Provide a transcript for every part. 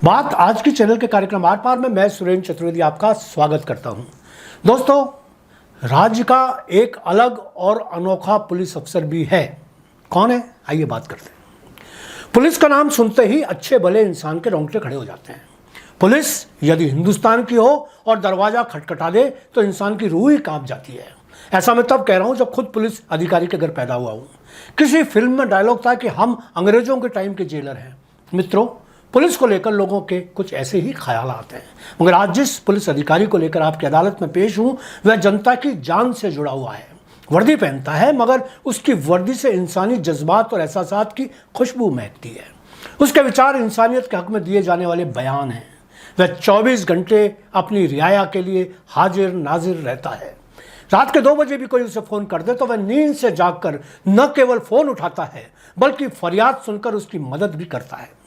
बात आज की चैनल के कार्यक्रम आर पार में मैं सुरेंद्र चतुर्वेदी आपका स्वागत करता हूं। दोस्तों, राज्य का एक अलग और अनोखा पुलिस अफसर भी है। कौन है, आइए बात करते हैं। पुलिस का नाम सुनते ही अच्छे भले इंसान के रोंगटे खड़े हो जाते हैं। पुलिस यदि हिंदुस्तान की हो और दरवाजा खटखटा दे तो इंसान की रूह ही कांप जाती है। ऐसा मैं तब कह रहा हूं जब खुद पुलिस अधिकारी के घर पैदा हुआ हूं। किसी फिल्म में डायलॉग था कि हम अंग्रेजों के टाइम के जेलर हैं। मित्रों, पुलिस को लेकर लोगों के कुछ ऐसे ही ख्याल आते हैं, मगर आज जिस पुलिस अधिकारी को लेकर आपकी अदालत में पेश हूं वह जनता की जान से जुड़ा हुआ है। वर्दी पहनता है मगर उसकी वर्दी से इंसानी जज्बात और एहसासात की खुशबू महकती है। उसके विचार इंसानियत के हक में दिए जाने वाले बयान हैं। वह 24 घंटे अपनी रियाया के लिए हाजिर नाजिर रहता है। रात के 2 बजे भी कोई उसे फ़ोन कर दे तो वह नींद से जागकर न केवल फ़ोन उठाता है बल्कि फरियाद सुनकर उसकी मदद भी करता है।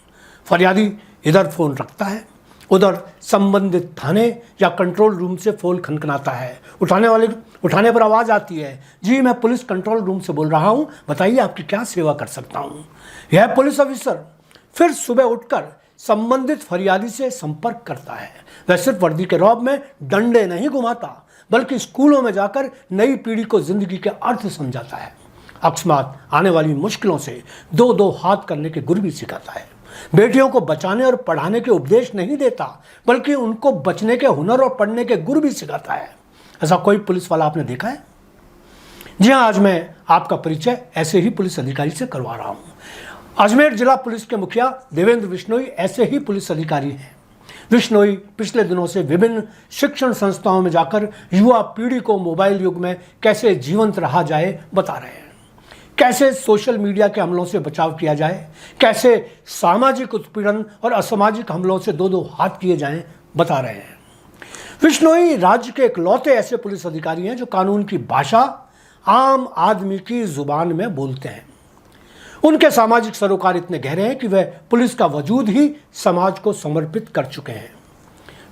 फरियादी इधर फ़ोन रखता है, उधर संबंधित थाने या कंट्रोल रूम से फ़ोन खनखनाता है। उठाने पर आवाज़ आती है, जी मैं पुलिस कंट्रोल रूम से बोल रहा हूँ, बताइए आपकी क्या सेवा कर सकता हूँ। यह पुलिस ऑफिसर फिर सुबह उठकर संबंधित फरियादी से संपर्क करता है। वह सिर्फ वर्दी के रौब में डंडे नहीं घुमाता बल्कि स्कूलों में जाकर नई पीढ़ी को जिंदगी के अर्थ समझाता है। अकस्मात आने वाली मुश्किलों से दो हाथ करने के गुर भी सिखाता है। बेटियों को बचाने और पढ़ाने के उपदेश नहीं देता बल्कि उनको बचने के हुनर और पढ़ने के गुर भी सिखाता है। ऐसा कोई पुलिस वाला आपने देखा है? जी हाँ, आज मैं आपका परिचय ऐसे ही पुलिस अधिकारी से करवा रहा हूँ। अजमेर जिला पुलिस के मुखिया देवेंद्र बिश्नोई ऐसे ही पुलिस अधिकारी हैं। बिश्नोई पिछले दिनों से विभिन्न शिक्षण संस्थाओं में जाकर युवा पीढ़ी को मोबाइल युग में कैसे जीवंत रहा जाए बता रहे हैं। कैसे सोशल मीडिया के हमलों से बचाव किया जाए, कैसे सामाजिक उत्पीड़न और असामाजिक हमलों से दो हाथ किए जाएं बता रहे हैं। बिश्नोई राज्य के इकलौते ऐसे पुलिस अधिकारी हैं जो कानून की भाषा आम आदमी की जुबान में बोलते हैं। उनके सामाजिक सरोकार इतने गहरे हैं कि वह पुलिस का वजूद ही समाज को समर्पित कर चुके हैं।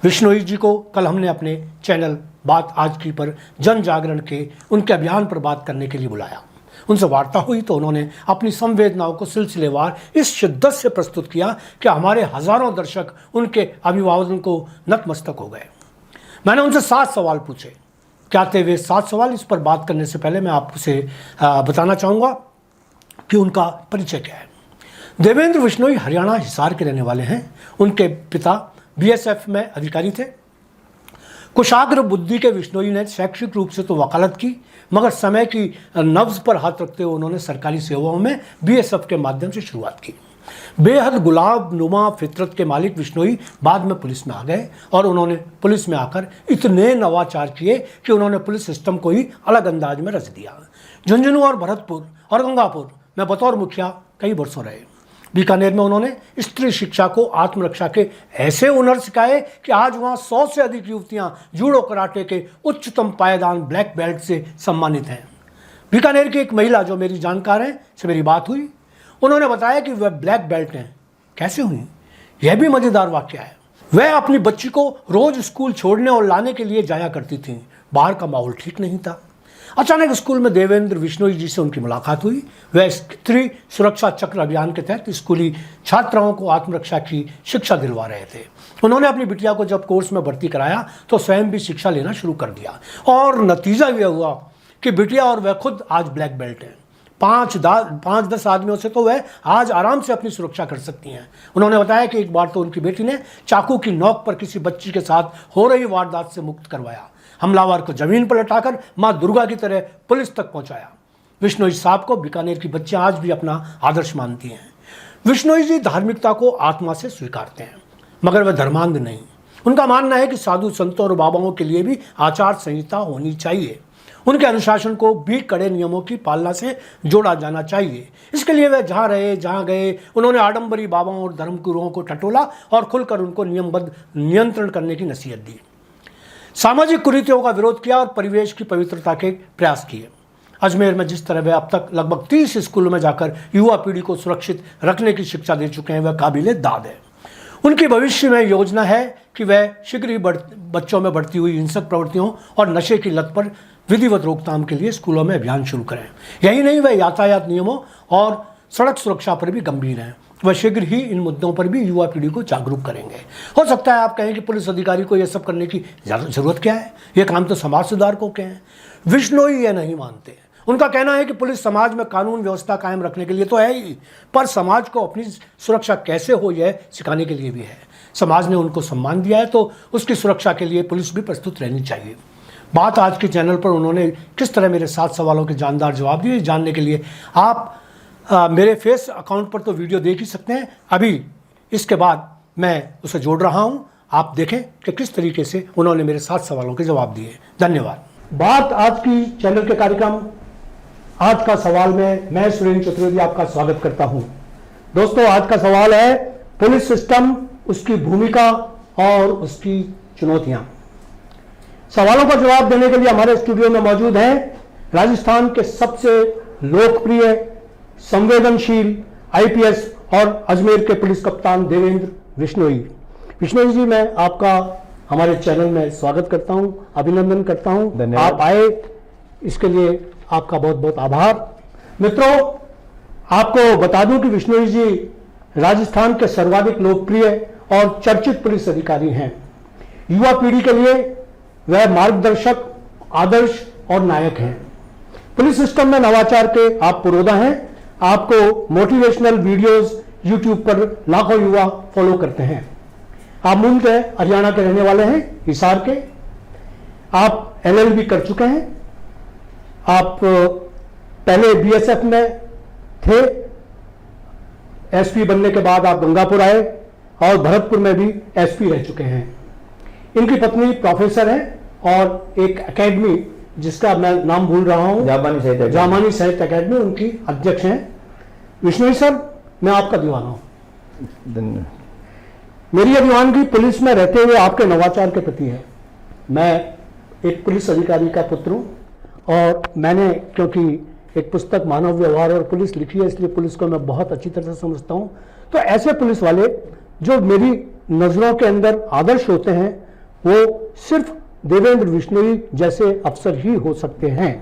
बिश्नोई जी को कल हमने अपने चैनल बात आज की पर जन जागरण के उनके अभियान पर बात करने के लिए बुलाया। उनसे वार्ता हुई तो उन्होंने अपनी संवेदनाओं को सिलसिलेवार इस शिद्दत से प्रस्तुत किया कि हमारे हजारों दर्शक उनके अभिवादन को नतमस्तक हो गए। मैंने उनसे 7 सवाल पूछे। क्या थे वे 7 सवाल? इस पर बात करने से पहले मैं आपसे बताना चाहूँगा कि उनका परिचय क्या है। देवेंद्र बिश्नोई हरियाणा हिसार के रहने वाले हैं। उनके पिता BSF में अधिकारी थे। कुशाग्र बुद्धि के बिश्नोई ने शैक्षिक रूप से तो वकालत की, मगर समय की नब्ज पर हाथ रखते हुए उन्होंने सरकारी सेवाओं में BSF के माध्यम से शुरुआत की। बेहद गुलाब नुमा फितरत के मालिक बिश्नोई बाद में पुलिस में आ गए और उन्होंने पुलिस में आकर इतने नवाचार किए कि उन्होंने पुलिस सिस्टम को ही अलग अंदाज में रच दिया। झुंझुनू और भरतपुर और गंगापुर में बतौर मुखिया कई वर्षों रहे। बीकानेर में उन्होंने स्त्री शिक्षा को आत्मरक्षा के ऐसे हुनर सिखाए कि आज वहाँ 100 से अधिक युवतियाँ जूडो कराटे के उच्चतम पायदान ब्लैक बेल्ट से सम्मानित हैं। बीकानेर की एक महिला जो मेरी जानकार है से मेरी बात हुई, उन्होंने बताया कि वह ब्लैक बेल्ट हैं। कैसे हुई? यह भी मज़ेदार वाक़या है। वह अपनी बच्ची को रोज़ स्कूल छोड़ने और लाने के लिए जाया करती थी। बाहर का माहौल ठीक नहीं था। अचानक स्कूल में देवेंद्र बिश्नोई जी से उनकी मुलाकात हुई। वह स्त्री सुरक्षा चक्र अभियान के तहत स्कूली छात्राओं को आत्मरक्षा की शिक्षा दिलवा रहे थे। उन्होंने अपनी बिटिया को जब कोर्स में भर्ती कराया तो स्वयं भी शिक्षा लेना शुरू कर दिया और नतीजा यह हुआ कि बिटिया और वह खुद आज ब्लैक बेल्ट हैं। 5-10 आदमियों से तो वह आज आराम से अपनी सुरक्षा कर सकती हैं। उन्होंने बताया कि एक बार तो उनकी बेटी ने चाकू की नोक पर किसी बच्ची के साथ हो रही वारदात से मुक्त करवाया। हमलावर को जमीन पर लटाकर मां दुर्गा की तरह पुलिस तक पहुंचाया। बिश्नोई साहब को बीकानेर की बच्चियां आज भी अपना आदर्श मानती हैं। बिश्नोई जी धार्मिकता को आत्मा से स्वीकारते हैं, मगर वह धर्मांध नहीं। उनका मानना है कि साधु संतों और बाबाओं के लिए भी आचार संहिता होनी चाहिए। उनके अनुशासन को भी कड़े नियमों की पालना से जोड़ा जाना चाहिए। इसके लिए वह जहाँ रहे जहाँ गए उन्होंने आडंबरी बाबाओं और धर्मगुरुओं को टटोला और खुलकर उनको नियमबद्ध नियंत्रण करने की नसीहत दी। सामाजिक कुरीतियों का विरोध किया और परिवेश की पवित्रता के प्रयास किए। अजमेर में जिस तरह वे अब तक लगभग 30 स्कूलों में जाकर युवा पीढ़ी को सुरक्षित रखने की शिक्षा दे चुके हैं, वह काबिले दाद है। उनकी भविष्य में योजना है कि वह शीघ्र ही बच्चों में बढ़ती हुई हिंसक प्रवृत्तियों और नशे की लत पर विधिवत रोकथाम के लिए स्कूलों में अभियान शुरू करें। यही नहीं, वह यातायात नियमों और सड़क सुरक्षा पर भी गंभीर हैं। वह शीघ्र ही इन मुद्दों पर भी युवा पीढ़ी को जागरूक करेंगे। हो सकता है आप कहें कि पुलिस अधिकारी को यह सब करने की जरूरत क्या है, यह काम तो समाज सुधारकों के हैं। विश्नोई यह नहीं मानते। उनका कहना है कि पुलिस समाज में कानून व्यवस्था कायम रखने के लिए तो है ही, पर समाज को अपनी सुरक्षा कैसे हो यह सिखाने के लिए भी है। समाज ने उनको सम्मान दिया है तो उसकी सुरक्षा के लिए पुलिस भी प्रस्तुत रहनी चाहिए। बात आज के चैनल पर उन्होंने किस तरह मेरे 7 सवालों के जानदार जवाब दिए, जानने के लिए आप मेरे फेस अकाउंट पर तो वीडियो देख ही सकते हैं। अभी इसके बाद मैं उसे जोड़ रहा हूं, आप देखें कि किस तरीके से उन्होंने मेरे 7 सवालों के जवाब दिए। धन्यवाद। बात आज की चैनल के कार्यक्रम आज का सवाल में मैं सुरेंद्र चतुर्वेदी आपका स्वागत करता हूं। दोस्तों, आज का सवाल है पुलिस सिस्टम, उसकी भूमिका और उसकी चुनौतियां। सवालों का जवाब देने के लिए हमारे स्टूडियो में मौजूद हैं राजस्थान के सबसे लोकप्रिय, संवेदनशील आईपीएस और अजमेर के पुलिस कप्तान देवेंद्र विश्नोई। विश्नोई जी, मैं आपका हमारे चैनल में स्वागत करता हूं, अभिनंदन करता हूं। आप आए, इसके लिए आपका बहुत बहुत आभार। मित्रों, आपको बता दूं कि विश्नोई जी राजस्थान के सर्वाधिक लोकप्रिय और चर्चित पुलिस अधिकारी हैं। युवा पीढ़ी के लिए वह मार्गदर्शक, आदर्श और नायक हैं। पुलिस सिस्टम में नवाचार के आप पुरोधा हैं। आपको मोटिवेशनल वीडियोस यूट्यूब पर लाखों युवा फॉलो करते हैं। आप मूलतः हरियाणा के रहने वाले हैं, हिसार के। आप LLB कर चुके हैं। आप पहले BSF में थे, SP बनने के बाद आप गंगापुर आए और भरतपुर में भी SP रह चुके हैं। इनकी पत्नी प्रोफेसर है और एक एकेडमी जिसका मैं नाम भूल रहा हूं, जामानी साहित्य अकेडमी, उनकी अध्यक्ष हैं। विश्नोई सर, मैं आपका दीवाना हूं। मेरी यह दीवानगी पुलिस में रहते हुए आपके नवाचार के प्रति है। मैं एक पुलिस अधिकारी का पुत्र हूं और मैंने क्योंकि एक पुस्तक मानव व्यवहार और पुलिस लिखी है, इसलिए पुलिस को मैं बहुत अच्छी तरह से समझता हूं। तो ऐसे पुलिस वाले जो मेरी नजरों के अंदर आदर्श होते हैं, वो सिर्फ देवेंद्र विश्नोई जैसे अफसर ही हो सकते हैं।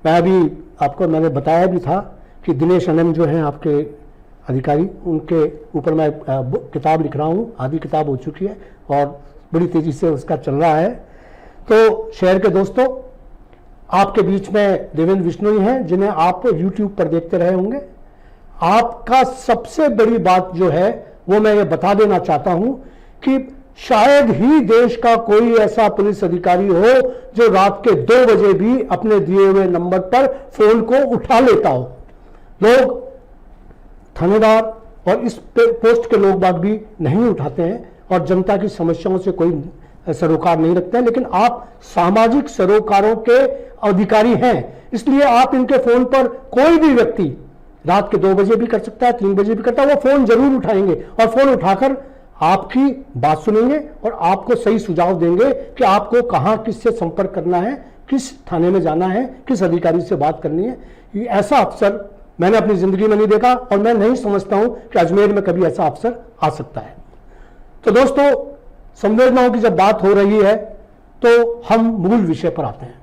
मैं अभी आपको मैंने बताया भी था कि दिनेश NM जो हैं आपके अधिकारी, उनके ऊपर मैं किताब लिख रहा हूं, आधी किताब हो चुकी है और बड़ी तेजी से उसका चल रहा है। तो शहर के दोस्तों, आपके बीच में देवेंद्र विश्नोई हैं जिन्हें आप YouTube पर देखते रहे होंगे। आपका सबसे बड़ी बात जो है वो मैं ये बता देना चाहता हूं कि शायद ही देश का कोई ऐसा पुलिस अधिकारी हो जो रात के 2 बजे भी अपने दिए हुए नंबर पर फोन को उठा लेता हो। लोग, थानेदार और इस पोस्ट के लोग बाग भी नहीं उठाते हैं और जनता की समस्याओं से कोई सरोकार नहीं रखते हैं, लेकिन आप सामाजिक सरोकारों के अधिकारी हैं, इसलिए आप इनके फोन पर कोई भी व्यक्ति रात के 2 बजे भी कर सकता है, 3 बजे भी करता है, वो फोन जरूर उठाएंगे और फोन उठाकर आपकी बात सुनेंगे और आपको सही सुझाव देंगे कि आपको कहां किससे संपर्क करना है, किस थाने में जाना है, किस अधिकारी से बात करनी है। ये ऐसा अफसर मैंने अपनी जिंदगी में नहीं देखा और मैं नहीं समझता हूं कि अजमेर में कभी ऐसा अफसर आ सकता है। तो दोस्तों, संवेदनाओं की जब बात हो रही है तो हम मूल विषय पर आते हैं।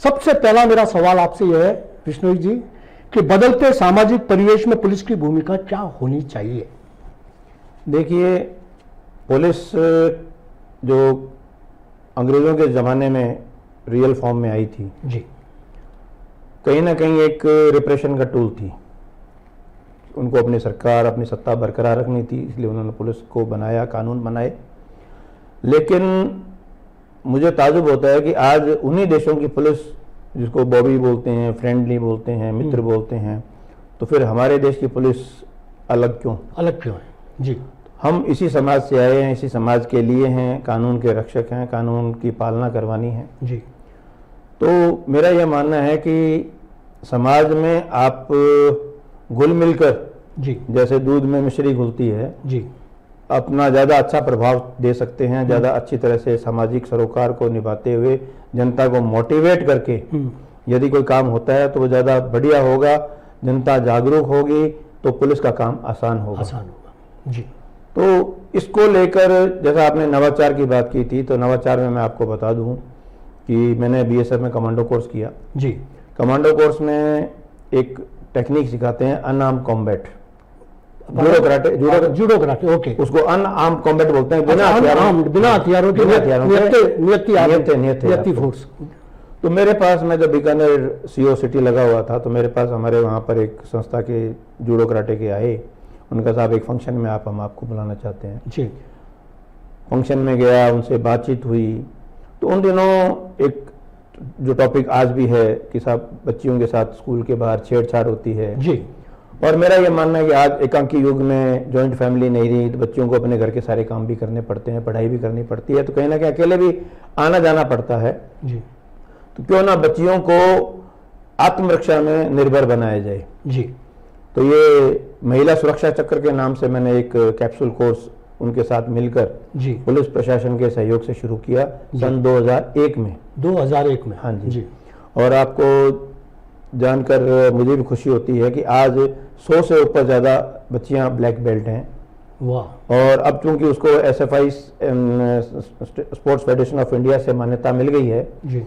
सबसे पहला मेरा सवाल आपसे यह है विश्नोई जी कि बदलते सामाजिक परिवेश में पुलिस की भूमिका क्या होनी चाहिए? देखिए, पुलिस जो अंग्रेजों के ज़माने में रियल फॉर्म में आई थी जी, कहीं ना कहीं एक रिप्रेशन का टूल थी। उनको अपनी सरकार, अपनी सत्ता बरकरार रखनी थी, इसलिए उन्होंने पुलिस को बनाया, कानून बनाए। लेकिन मुझे ताजुब होता है कि आज उन्हीं देशों की पुलिस, जिसको बॉबी बोलते हैं, फ्रेंडली बोलते हैं, मित्र बोलते हैं, तो फिर हमारे देश की पुलिस अलग क्यों है? जी, हम इसी समाज से आए हैं, इसी समाज के लिए हैं, कानून के रक्षक हैं, कानून की पालना करवानी है जी। तो मेरा यह मानना है कि समाज में आप घुल मिलकर जी, जैसे दूध में मिश्री घुलती है जी, अपना ज़्यादा अच्छा प्रभाव दे सकते हैं, ज़्यादा अच्छी तरह से सामाजिक सरोकार को निभाते हुए जनता को मोटिवेट करके यदि कोई काम होता है तो वो ज़्यादा बढ़िया होगा, जनता जागरूक होगी तो पुलिस का काम आसान होगा जी। तो इसको लेकर जैसा आपने नवाचार की बात की थी, तो नवाचार में मैं आपको बता दूं कि मैंने BSF में कमांडो कोर्स किया जी। कमांडो कोर्स में एक टेक्निक सिखाते हैं unarm combat, judo karate, judo karate, okay. उसको अनआर्म कॉम्बैट बोलते हैं, बिना हथियारों के, नियति फोर्स। तो मेरे पास, मैं जब बीकानेर सीओ सिटी लगा हुआ था, तो मेरे पास हमारे वहाँ पर एक संस्था के जूडो कराटे के आए, उनका साहब एक फंक्शन में हम आपको बुलाना चाहते हैं जी। फंक्शन में गया, उनसे बातचीत हुई, तो उन दिनों एक जो टॉपिक आज भी है कि साहब बच्चियों के साथ स्कूल के बाहर छेड़छाड़ होती है जी। और मेरा ये मानना है कि आज एकांकी युग में जॉइंट फैमिली नहीं रही, तो बच्चियों को अपने घर के सारे काम भी करने पड़ते हैं, पढ़ाई भी करनी पड़ती है, तो कहीं ना कहीं अकेले भी आना जाना पड़ता है जी। तो क्यों ना बच्चियों को आत्मरक्षा में निर्भर बनाया जाए। जी। तो ये महिला सुरक्षा चक्र के नाम से मैंने एक कैप्सूल कोर्स उनके साथ मिलकर जी पुलिस प्रशासन के सहयोग से शुरू किया सन 2001 में। 2001 में, हाँ जी। और आपको जानकर मुझे भी खुशी होती है कि आज 100 से ऊपर ज़्यादा बच्चियां ब्लैक बेल्ट हैं। वाह। और अब चूंकि उसको SFI sports federation of India से मान्यता मिल गई है, जी।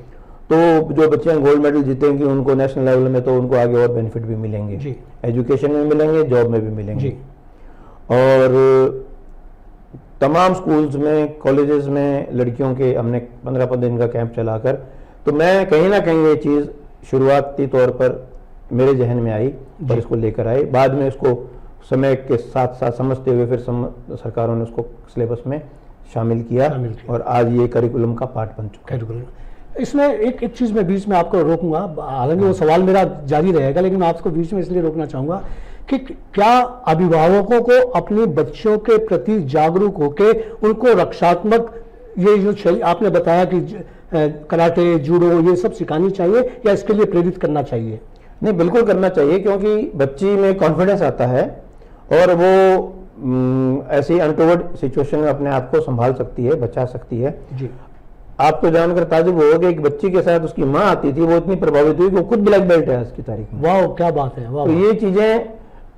तो जो बच्चियां गोल्ड मेडल जीतेंगी उनको नेशनल लेवल में, तो उनको आगे और बेनिफिट भी मिलेंगे जी। एजुकेशन में मिलेंगे, जॉब में भी मिलेंगे जी। और तमाम स्कूल्स में, कॉलेजेस में लड़कियों के हमने 15 दिन का कैंप चलाकर, तो मैं कहीं ना कहीं ये चीज़ शुरुआती तौर पर मेरे जहन में आई और इसको लेकर आए। बाद में इसको समय के साथ साथ समझते हुए फिर सरकारों ने उसको सिलेबस में शामिल किया और आज ये करिकुलम का पार्ट बन चुका है। इसमें एक चीज़ मैं बीच में आपको रोकूंगा, हालांकि वो सवाल मेरा जारी रहेगा, लेकिन मैं आपको बीच में इसलिए रोकना चाहूँगा कि क्या अभिभावकों को अपनी बच्चों के प्रति जागरूक होके उनको रक्षात्मक, ये जो आपने बताया कि कराटे, जूडो, ये सब सिखानी चाहिए या इसके लिए प्रेरित करना चाहिए? नहीं, बिल्कुल करना चाहिए, क्योंकि बच्ची में कॉन्फिडेंस आता है और वो ऐसी अनटोवर्ड सिचुएशन में अपने आप को संभाल सकती है, बचा सकती है जी। आपको जानकर ताजुब होगा कि एक बच्ची के साथ उसकी माँ आती थी, वो इतनी प्रभावित हुई कि वो खुद ब्लैक बेल्ट है आज की तारीख में। वाह, क्या बात है। वाह। तो ये चीजें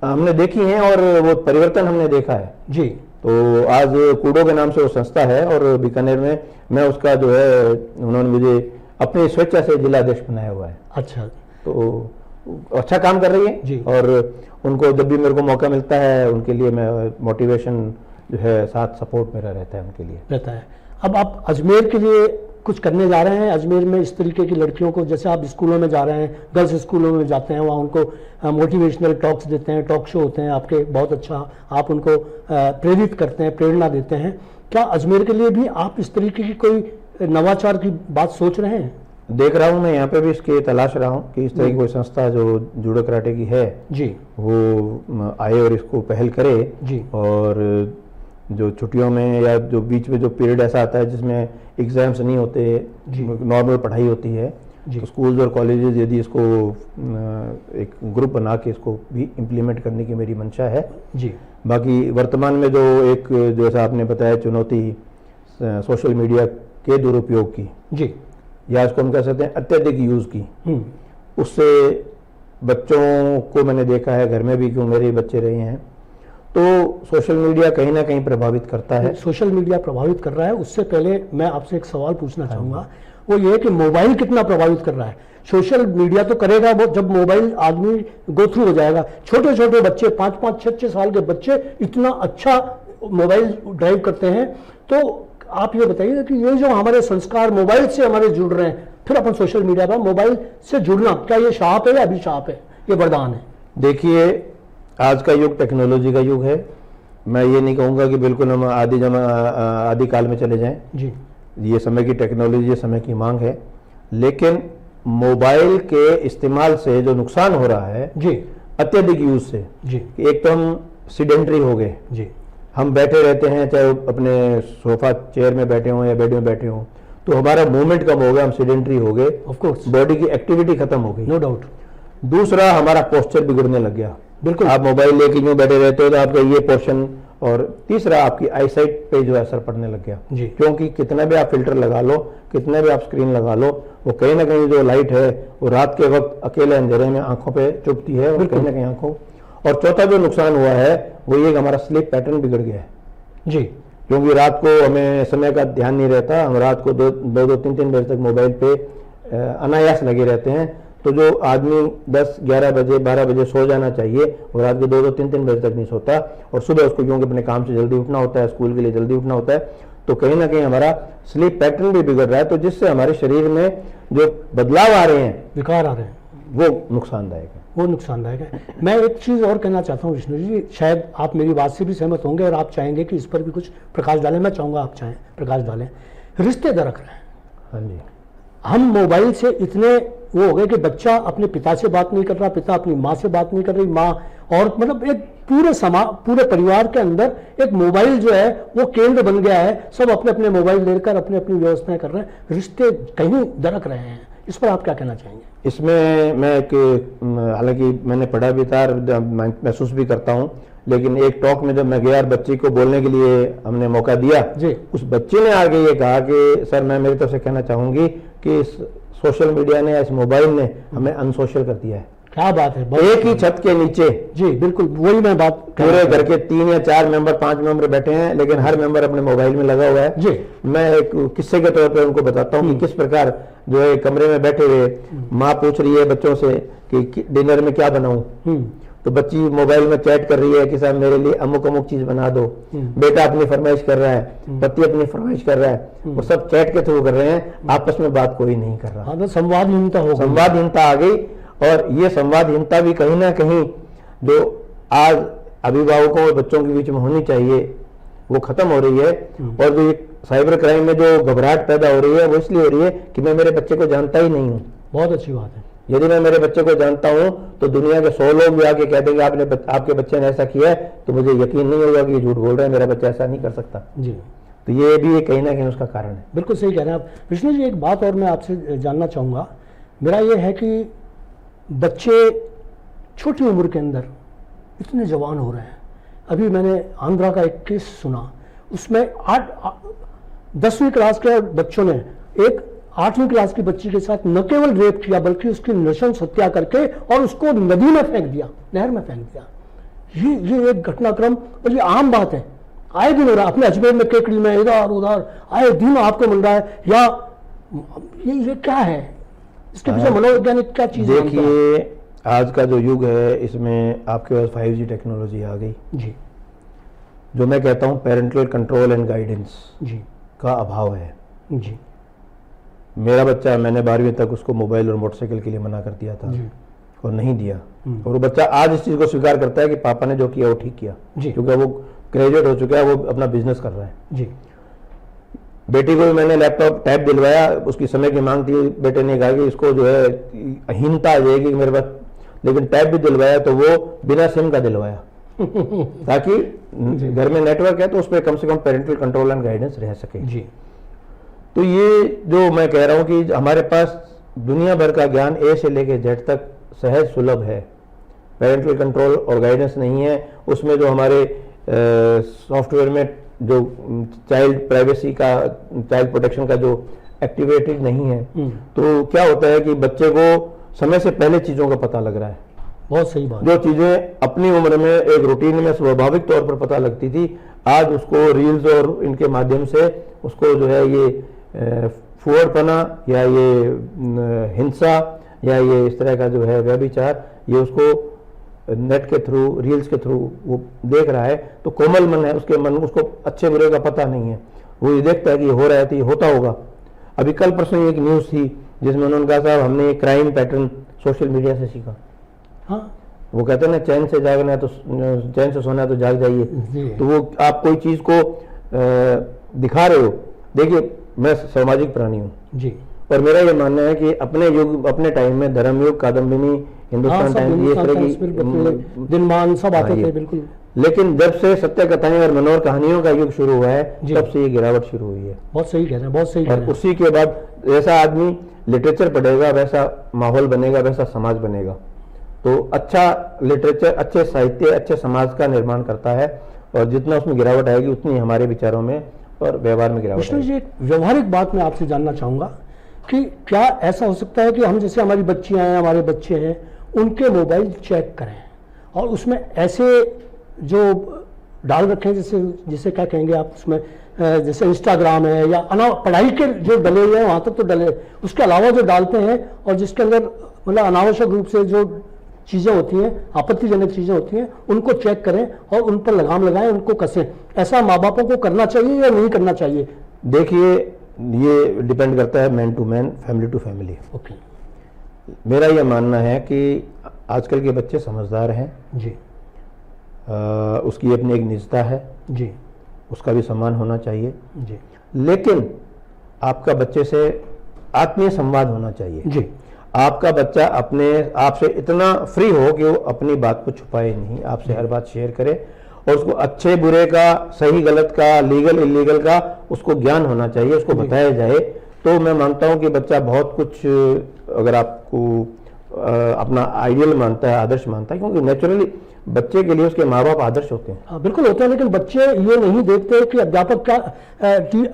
हमने देखी हैं और वो परिवर्तन हमने देखा है जी। तो आज कूडो के नाम से वो संस्था है और बीकानेर में मैं उसका जो है, उन्होंने मुझे अपनी स्वेच्छा से जिलाध्यक्ष बनाया हुआ है। अच्छा। तो अच्छा काम कर रही है जी। और उनको जब भी मेरे को मौका मिलता है उनके लिए मैं मोटिवेशन जो है, साथ सपोर्ट मेरा रहता है उनके लिए रहता है। अब आप अजमेर के लिए कुछ करने जा रहे हैं। अजमेर में इस तरीके की लड़कियों को, जैसे आप स्कूलों में जा रहे हैं, गर्ल्स स्कूलों में जाते हैं, वहाँ उनको मोटिवेशनल टॉक्स देते हैं, टॉक शो होते हैं आपके, बहुत अच्छा आप उनको प्रेरित करते हैं, प्रेरणा देते हैं। क्या अजमेर के लिए भी आप इस तरीके की कोई नवाचार की बात सोच रहे हैं? देख रहा हूँ मैं, यहाँ पे भी इसकी तलाश रहा हूँ कि इस तरह की कोई संस्था जो जूडो कराटे की है जी, वो आए और इसको पहल करे जी। और जो छुट्टियों में या जो बीच में जो पीरियड ऐसा आता है जिसमें एग्जाम्स नहीं होते, नॉर्मल पढ़ाई होती है, तो स्कूल्स और कॉलेजेस यदि इसको एक ग्रुप बना के इसको भी इम्प्लीमेंट करने की मेरी मंशा है जी। बाकी वर्तमान में जो एक, जैसा आपने बताया, चुनौती सोशल मीडिया के दुरुपयोग की जी, या इसको हम कह सकते हैं अत्यधिक यूज़ की, उससे बच्चों को मैंने देखा है घर में भी, क्यों मेरे बच्चे रहे हैं, तो सोशल मीडिया कहीं ना कहीं प्रभावित करता है। सोशल मीडिया प्रभावित कर रहा है। उससे पहले मैं आपसे एक सवाल पूछना चाहूँगा, वो ये कि मोबाइल कितना प्रभावित कर रहा है? सोशल मीडिया तो करेगा वो जब मोबाइल आदमी गो थ्रू हो जाएगा। छोटे छोटे बच्चे, 5-5, 6-6 साल के बच्चे इतना अच्छा मोबाइल ड्राइव करते हैं। तो आप ये बताइए कि ये जो हमारे संस्कार मोबाइल से हमारे जुड़ रहे हैं, फिर अपन सोशल मीडिया पर मोबाइल से जुड़ना, क्या ये शाप है या अभिशाप है, ये वरदान है? देखिए, आज का युग टेक्नोलॉजी का युग है। मैं ये नहीं कहूँगा कि बिल्कुल हम आदि काल में चले जाएं जी। ये समय की टेक्नोलॉजी, ये समय की मांग है, लेकिन मोबाइल के इस्तेमाल से जो नुकसान हो रहा है जी, अत्यधिक यूज से जी, एक तो हम सीडेंटरी हो गए जी, हम बैठे रहते हैं, चाहे अपने सोफा चेयर में बैठे हों या बेड में बैठे हों, तो हमारा मूवमेंट कम हो गया, हम सीडेंटरी हो गए, ऑफ कोर्स, बॉडी की एक्टिविटी खत्म हो गई, नो डाउट। दूसरा, हमारा पोस्चर बिगड़ने लग गया। बिल्कुल, आप मोबाइल लेके यूं बैठे रहते हो तो आपका ये पोर्शन, और तीसरा आपकी आईसाइट पे जो असर पड़ने लग गया जी, क्योंकि कितना भी आप फिल्टर लगा लो, कितना भी आप स्क्रीन लगा लो, वो कहीं ना कहीं जो लाइट है वो रात के वक्त अकेले अंधेरे में आंखों पे चुभती है और कहीं ना कहीं आंखों। और चौथा जो नुकसान हुआ है वो ये कि हमारा स्लीप पैटर्न बिगड़ गया है जी, क्योंकि रात को हमें समय का ध्यान नहीं रहता, हम रात को 2-2, 3-3 बजे तक मोबाइल पे अनायास लगे रहते हैं। तो जो आदमी 10, 11 बजे, 12 बजे सो जाना चाहिए और रात के 2, 3 बजे तक नहीं सोता, और सुबह उसको क्योंकि अपने काम से जल्दी उठना होता है, स्कूल के लिए जल्दी उठना होता है, तो कहीं ना कहीं हमारा स्लीप पैटर्न भी बिगड़ रहा है, तो जिससे हमारे शरीर में जो बदलाव आ रहे हैं, विकार आ रहे हैं, वो नुकसानदायक है। वो नुकसानदायक है। मैं एक चीज़ और कहना चाहता हूँ विष्णु जी, शायद आप मेरी बात से भी सहमत होंगे और आप चाहेंगे कि इस पर भी कुछ प्रकाश डालें। मैं चाहूँगा आप चाहें प्रकाश डालें। रिश्ते दरक रहे हैं। हाँ जी। हम मोबाइल से इतने वो हो गए कि बच्चा अपने पिता से बात नहीं कर रहा, पिता अपनी माँ से बात नहीं कर रही, माँ और मतलब एक पूरे परिवार के अंदर एक मोबाइल जो है वो केंद्र बन गया है। सब अपने अपने मोबाइल लेकर अपनी अपनी व्यवस्थाएं कर रहे हैं, रिश्ते कहीं दरक रहे हैं। इस पर आप क्या कहना चाहेंगे? इसमें मैं हालांकि मैंने पढ़ा भी था और महसूस भी करता हूँ, लेकिन एक टॉक में जब मैं गया और बच्ची को बोलने के लिए हमने मौका दिया, उस बच्चे ने आगे ये कहा कि सर मैं मेरी तरफ से कहना चाहूंगी कि इस सोशल मीडिया ने, इस मोबाइल ने हमें अनसोशल कर दिया है। क्या बात है। एक ही छत के नीचे, जी बिल्कुल वही मैं बात, पूरे घर के 3 या 4 मेंबर, 5 मेंबर बैठे हैं, लेकिन हर मेंबर अपने मोबाइल में लगा हुआ है। जी मैं एक किस्से के तौर पे उनको बताता हूँ कि किस प्रकार जो है कमरे में बैठे हुए माँ पूछ रही है बच्चों से कि डिनर में क्या बनाऊं, तो बच्ची मोबाइल में चैट कर रही है कि साहब मेरे लिए अमुक अमुक चीज बना दो, बेटा अपनी फरमाइश कर रहा है, पति अपनी फरमाइश कर रहा है, वो सब चैट के थ्रू कर रहे हैं, आपस में बात कोई नहीं कर रहा। तो संवादहीनता हो गई, संवादहीनता आ गई, और ये संवादहीनता भी कहीं ना कहीं जो आज अभिभावकों और बच्चों के बीच में होनी चाहिए वो खत्म हो रही है। और जो साइबर क्राइम में जो घबराहट पैदा हो रही है वो इसलिए हो रही है कि मैं मेरे बच्चे को जानता ही नहीं हूँ। बहुत अच्छी बात है। यदि मैं मेरे बच्चे को जानता हूं तो दुनिया के 100 लोग भी आके कह देंगे आपके बच्चे ने ऐसा किया है, तो मुझे यकीन नहीं होगा कि ये झूठ बोल रहे हैं, मेरा बच्चा ऐसा नहीं कर सकता जी। तो ये भी कहीं ना कहीं उसका कारण है। बिल्कुल सही कह रहे हैं आप विष्णु जी। एक बात और मैं आपसे जानना चाहूँगा, मेरा ये है कि बच्चे छोटी उम्र के अंदर इतने जवान हो रहे हैं। अभी मैंने आंध्रा का एक केस सुना, उसमें 10वीं क्लास के बच्चों ने एक 8वीं क्लास की बच्ची के साथ न केवल रेप किया बल्कि उसकी नृशंस हत्या करके और उसको नदी में फेंक दिया, नहर में फेंक दिया। ये एक घटनाक्रम, और ये आम बात है, आए दिन हो रहा है। अपने अजमेर में, केकड़ी में, इधर उधर आए दिन आपको मिल रहा है। या ये क्या है, इसके पीछे मनोवैज्ञानिक क्या चीज है? देखिए आज का जो युग है इसमें आपके पास 5G टेक्नोलॉजी आ गई जी, जो मैं कहता हूँ पेरेंटल कंट्रोल एंड गाइडेंस जी का अभाव है जी। मेरा बच्चा, मैंने 12वीं तक उसको मोबाइल और मोटरसाइकिल के लिए मना कर दिया था जी। और नहीं दिया, और वो बच्चा आज इस चीज को स्वीकार करता है कि पापा ने जो किया वो ठीक किया, क्योंकि वो ग्रेजुएट हो चुका है, वो अपना बिजनेस कर रहा है जी। बेटी को भी मैंने लैपटॉप टैब दिलवाया, उसकी समय की मांग थी, बेटे ने कहा कि इसको जो है अहीनता आ जाएगी मेरे पास, लेकिन टैब भी दिलवाया तो वो बिना सिम का दिलवाया ताकि घर में नेटवर्क है तो उस पर कम से कम पेरेंटल कंट्रोल एंड गाइडेंस रह सके जी। तो ये जो मैं कह रहा हूं कि हमारे पास दुनिया भर का ज्ञान ए से लेके जेड तक सहज सुलभ है, पेरेंटल कंट्रोल और गाइडेंस नहीं है। उसमें जो हमारे सॉफ्टवेयर में जो चाइल्ड प्राइवेसी का, चाइल्ड प्रोटेक्शन का जो एक्टिवेटेड नहीं है, तो क्या होता है कि बच्चे को समय से पहले चीजों का पता लग रहा है। बहुत सही बात। जो चीजें अपनी उम्र में एक रूटीन में स्वाभाविक तौर पर पता लगती थी, आज उसको रील्स और इनके माध्यम से उसको जो है ये फुहड़पना या ये हिंसा या ये इस तरह का जो है व्यभिचार, ये उसको नेट के थ्रू, रील्स के थ्रू वो देख रहा है। तो कोमल मन है, उसके मन, उसको अच्छे बुरे का पता नहीं है, वो ये देखता है कि ये हो रहा है तो ये होता होगा। अभी कल परसों एक न्यूज़ थी जिसमें उन्होंने कहा साहब हमने ये क्राइम पैटर्न सोशल मीडिया से सीखा। हाँ, वो कहते हैं ना चैन से जागना है तो चैन से सोना है तो जाग जाइए। तो वो आप कोई चीज को दिखा रहे हो। देखिए मैं सामाजिक प्राणी हूँ जी, और मेरा ये मानना है कि अपने युग, अपने टाइम में धर्मयुग, कादम्बिनी, हिंदुस्तान टाइम्स, ये तरह की दिनमान सब आते थे बिल्कुल। लेकिन जब से सत्य कथाएं और मनोहर कहानियों का युग शुरू हुआ है तब से ये गिरावट शुरू हुई है। बहुत सही कह रहे हैं, बहुत सही कह रहे हैं। और उसी के बाद जैसा आदमी लिटरेचर पढ़ेगा वैसा माहौल बनेगा, वैसा समाज बनेगा। तो अच्छा लिटरेचर अच्छे साहित्य, अच्छे समाज का निर्माण करता है, और जितना उसमें गिरावट आएगी उतनी हमारे विचारों में और व्यवहार में गिरावट आएगी। जी, एक व्यवहारिक बात मैं आपसे जानना चाहूँगा कि क्या ऐसा हो सकता है कि हम जैसे हमारी बच्चियाँ हैं, हमारे बच्चे हैं, उनके मोबाइल चेक करें और उसमें ऐसे जो डाल रखे हैं, जैसे क्या कहेंगे आप, उसमें जैसे इंस्टाग्राम है या पढ़ाई के जो डले हुए हैं वहाँ तक तो डले, उसके अलावा जो डालते हैं और जिसके अंदर मतलब अनावश्यक रूप से जो चीज़ें होती हैं, आपत्तिजनक चीज़ें होती हैं, उनको चेक करें और उन पर लगाम लगाएं, उनको कसें। ऐसा माँ बापों को करना चाहिए या नहीं करना चाहिए? देखिए, ये डिपेंड करता है man to man, family to family. Okay मेरा ये मानना है कि आजकल के बच्चे समझदार हैं जी। उसकी अपनी एक निजता है जी उसका भी सम्मान होना चाहिए, जी लेकिन आपका बच्चे से आत्मीय संवाद होना चाहिए जी। आपका बच्चा अपने आप से इतना फ्री हो कि वो अपनी बात को छुपाए नहीं, आपसे हर बात शेयर करे और उसको अच्छे बुरे का, सही गलत का, लीगल इलीगल का उसको ज्ञान होना चाहिए, उसको बताया जाए। तो मैं मानता हूं कि बच्चा बहुत कुछ, अगर आपको अपना आइडियल मानता है, आदर्श मानता है, क्योंकि नेचुरली बच्चे के लिए उसके माँ बाप आदर्श होते हैं। हाँ बिल्कुल होते हैं, लेकिन बच्चे ये नहीं देखते कि अध्यापक क्या,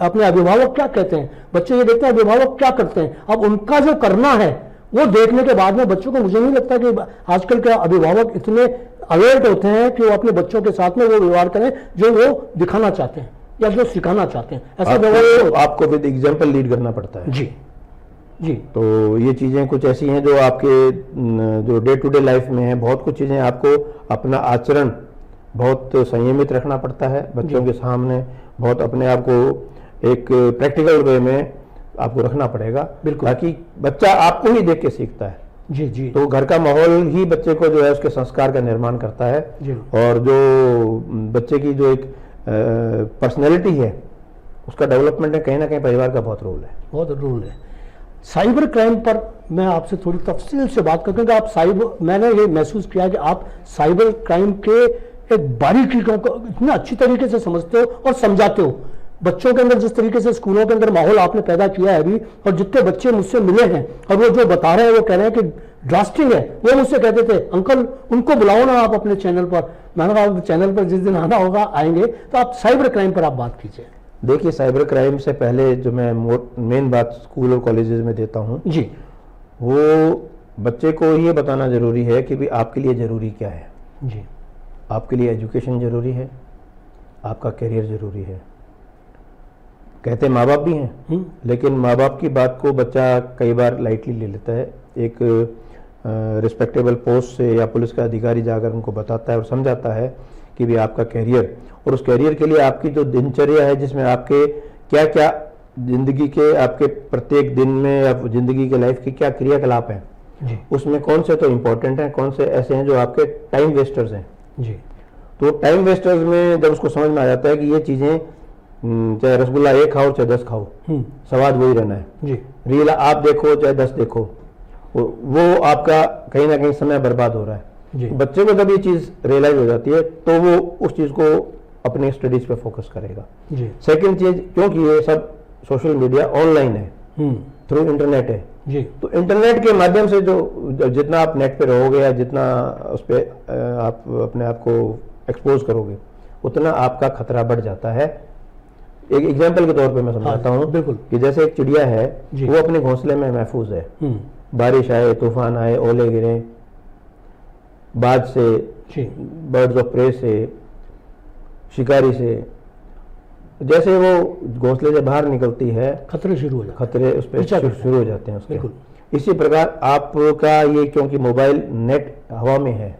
अपने अभिभावक क्या कहते हैं। बच्चे ये देखते हैं अभिभावक क्या करते हैं। अब उनका जो करना है वो देखने के बाद में बच्चों को, मुझे नहीं लगता कि आजकल के अभिभावक इतने अलर्ट होते हैं कि वो अपने बच्चों के साथ में वो व्यवहार करें जो वो दिखाना चाहते हैं या जो सिखाना चाहते हैं। ऐसा व्यवहार आपको विद एग्जाम्पल लीड करना पड़ता है। जी जी। तो ये चीज़ें कुछ ऐसी हैं जो आपके जो डे टू डे लाइफ में है, बहुत कुछ चीज़ें आपको अपना आचरण बहुत संयमित रखना पड़ता है बच्चों के सामने, बहुत अपने आप को एक प्रैक्टिकल वे में आपको रखना पड़ेगा, बिल्कुल, ताकि बच्चा आपको ही देख के सीखता है। जी जी। तो घर का माहौल ही बच्चे को जो है उसके संस्कार का निर्माण करता है जी। और जो बच्चे की जो एक पर्सनैलिटी है उसका डेवलपमेंट में कहीं ना कहीं परिवार का बहुत रोल है। बहुत रोल है। साइबर क्राइम पर मैं आपसे थोड़ी तफसील से बात कर, क्योंकि आप मैंने ये महसूस किया कि आप साइबर क्राइम के एक बारीकियों को इतने अच्छी तरीके से समझते हो और समझाते हो। बच्चों के अंदर जिस तरीके से स्कूलों के अंदर माहौल आपने पैदा किया है अभी, और जितने बच्चे मुझसे मिले हैं और वो जो बता रहे हैं वो कह रहे हैं कि ड्रास्टिंग है। वो मुझसे कहते थे अंकल उनको बुलाओ ना आप अपने चैनल पर। मैंने कहा चैनल पर जिस दिन आना होगा आएंगे, तो आप साइबर क्राइम पर आप बात कीजिए। देखिए, साइबर क्राइम से पहले जो मैं मेन बात स्कूल और कॉलेजेस में देता हूँ जी, वो बच्चे को ये बताना जरूरी है कि भी आपके लिए जरूरी क्या है। जी, आपके लिए एजुकेशन जरूरी है, आपका करियर जरूरी है। कहते माँ बाप भी हैं, लेकिन माँ बाप की बात को बच्चा कई बार लाइटली ले लेता है। एक रिस्पेक्टेबल पोस्ट से या पुलिस का अधिकारी जाकर उनको बताता है और समझाता है कि भी आपका करियर, और उस करियर के लिए आपकी जो दिनचर्या है जिसमें आपके क्या क्या जिंदगी के आपके प्रत्येक दिन में या जिंदगी के लाइफ के क्या क्रियाकलाप हैं जी, उसमें कौन से तो इम्पोर्टेंट हैं, कौन से ऐसे हैं जो आपके टाइम वेस्टर्स हैं। जी, तो टाइम वेस्टर्स में जब उसको समझ में आ जाता है कि ये चीज़ें चाहे रसगुल्ला 1 खाओ चाहे 10 खाओ, स्वाद वही रहना है। जी, रील आप देखो चाहे 10 देखो, वो आपका कहीं ना कहीं समय बर्बाद हो रहा है। जी। बच्चे को जब ये चीज़ रियलाइज हो जाती है तो वो उस चीज़ को अपने स्टडीज पे फोकस करेगा। जी, सेकंड चीज, क्योंकि ये सब सोशल मीडिया ऑनलाइन है, थ्रू इंटरनेट है, जी, तो इंटरनेट के माध्यम से जो जितना आप नेट पे रहोगे या जितना उस पर आप अपने आप को एक्सपोज करोगे उतना आपका खतरा बढ़ जाता है। एक एग्जाम्पल के तौर पे मैं समझाता हूँ, बिल्कुल, कि जैसे एक चिड़िया है जी। वो अपने घोंसले में महफूज है, बारिश आए, तूफान आए, ओले गिरे, बाज से, जी, बर्ड्स ऑफ प्रे से, शिकारी से, जैसे वो घोंसले से बाहर निकलती है खतरे शुरू हो जाते खतरे उस पर शुरू हो जाते हैं उसके। बिल्कुल। इसी प्रकार आपका ये, क्योंकि मोबाइल नेट हवा में है,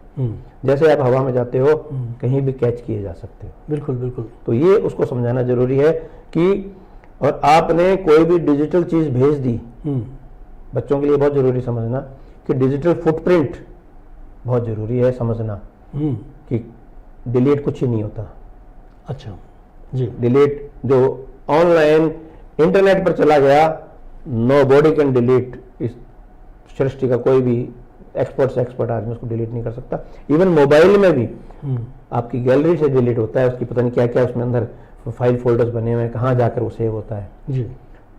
जैसे आप हवा में जाते हो कहीं भी कैच किए जा सकते हो। बिल्कुल बिल्कुल। तो ये उसको समझाना जरूरी है कि, और आपने कोई भी डिजिटल चीज भेज दी, बच्चों के लिए बहुत जरूरी समझना कि डिजिटल फुटप्रिंट बहुत जरूरी है समझना, कि डिलीट कुछ ही नहीं होता। अच्छा जी, डिलीट जो ऑनलाइन इंटरनेट पर चला गया, नो बॉडी कैन डिलीट। इस सृष्टि का कोई भी एक्सपर्ट आदमी उसको डिलीट नहीं कर सकता। इवन मोबाइल में भी आपकी गैलरी से डिलीट होता है, उसकी पता नहीं क्या क्या उसमें अंदर फाइल फोल्डर्स बने हुए हैं, कहाँ जाकर वो सेव होता है। जी,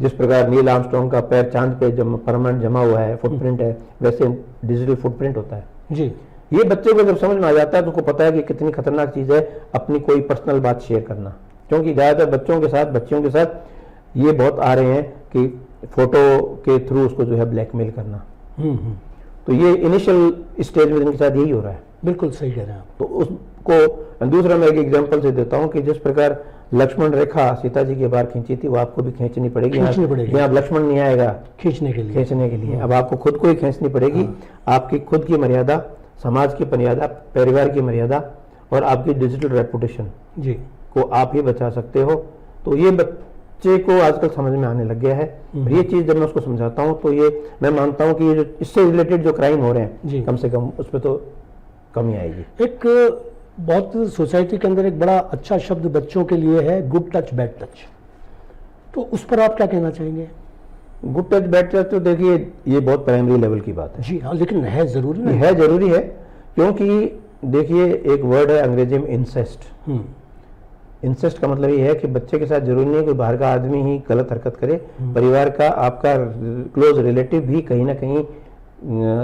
जिस प्रकार नील आर्मस्ट्रॉन्ग का पैर चांद पे परमानेंट जमा हुआ है, फुटप्रिंट है, वैसे डिजिटल फुटप्रिंट होता है। जी, ये बच्चे को जब समझ में आ जाता है तो उसको पता है कि कितनी खतरनाक चीज़ है अपनी कोई पर्सनल बात शेयर करना, क्योंकि ज़्यादातर बच्चियों के साथ ये बहुत आ रहे हैं कि फोटो के थ्रू उसको जो है ब्लैकमेल करना। तो ये इनिशियल स्टेज में इनके साथ यही हो रहा है। बिल्कुल सही कह रहे हैं आप। तो उसको दूसरा मैं एक एग्जांपल से देता हूँ कि जिस प्रकार लक्ष्मण रेखा सीता जी के बाहर खींची थी, वो आपको भी खींचनी पड़ेगी। खींचनी पड़ेगी। यहाँ लक्ष्मण नहीं आएगा खींचने के लिए। अब आपको खुद को ही खींचनी पड़ेगी। आपकी खुद की मर्यादा, समाज की मर्यादा, परिवार की मर्यादा और आपकी डिजिटल रेपुटेशन जी को आप ही बचा सकते हो। तो ये बच्चे को आजकल समझ में आने लग गया है। और ये चीज़ जब मैं उसको समझाता हूँ तो ये मैं मानता हूँ कि ये जो इससे रिलेटेड जो क्राइम हो रहे हैं कम से कम उस पर तो कमी आएगी। एक बहुत सोसाइटी के अंदर एक बड़ा अच्छा शब्द बच्चों के लिए है गुड टच बैड टच, तो उस पर आप क्या कहना चाहेंगे? गुड टच बैड टच तो देखिए ये बहुत प्राइमरी लेवल की बात है। जी हाँ, लेकिन है जरूरी नहीं है, जरूरी है, क्योंकि देखिए एक वर्ड है अंग्रेजी में इंसेस्ट। इंसेस्ट का मतलब ये है कि बच्चे के साथ जरूरी नहीं है कोई बाहर का आदमी ही गलत हरकत करे, परिवार का आपका क्लोज रिलेटिव भी कहीं ना कहीं